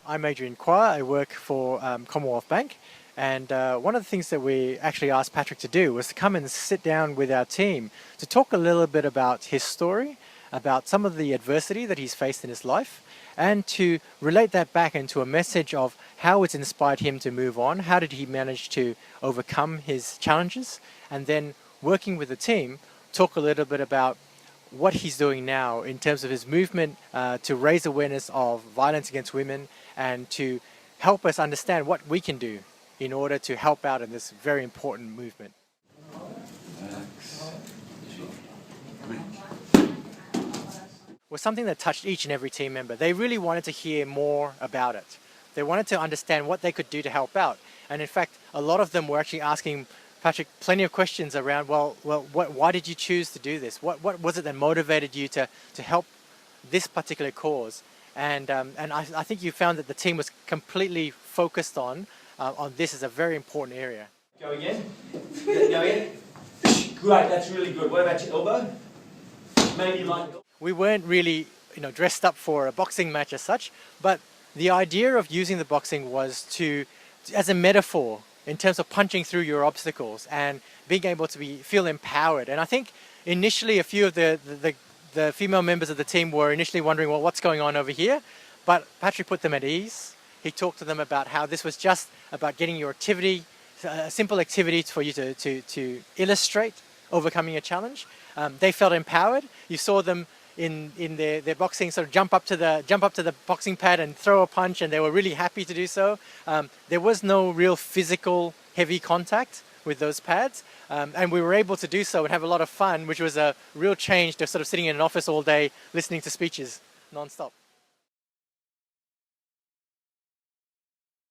I'm Adrian Kwa. I work for Commonwealth Bank, and one of the things that we actually asked Patrick to do was to come and sit down with our team to talk a little bit about his story, about some of the adversity that he's faced in his life, and to relate that back into a message of how it's inspired him to move on, how did he manage to overcome his challenges, and then working with the team, talk a little bit about what he's doing now in terms of his movement to raise awareness of violence against women and to help us understand what we can do in order to help out in this very important movement. Was something that touched each and every team member. They really wanted to hear more about it. They wanted to understand what they could do to help out. And in fact, a lot of them were actually asking Patrick plenty of questions around, why did you choose to do this? What was it that motivated you to help this particular cause? And I think you found that the team was completely focused on this as a very important area. Go again. Go again. Great, that's really good. What about your elbow? Maybe like... We weren't really, dressed up for a boxing match as such, but the idea of using the boxing was as a metaphor in terms of punching through your obstacles and being able to feel empowered. And I think initially a few of the female members of the team were initially wondering, well, what's going on over here? But Patrick put them at ease. He talked to them about how this was just about getting your activity, a simple activity for you to illustrate overcoming a challenge. They felt empowered. You saw them in their boxing sort of jump up to the boxing pad and throw a punch, and they were really happy to do so. There was no real physical heavy contact with those pads, and we were able to do so and have a lot of fun, which was a real change to sort of sitting in an office all day listening to speeches non-stop.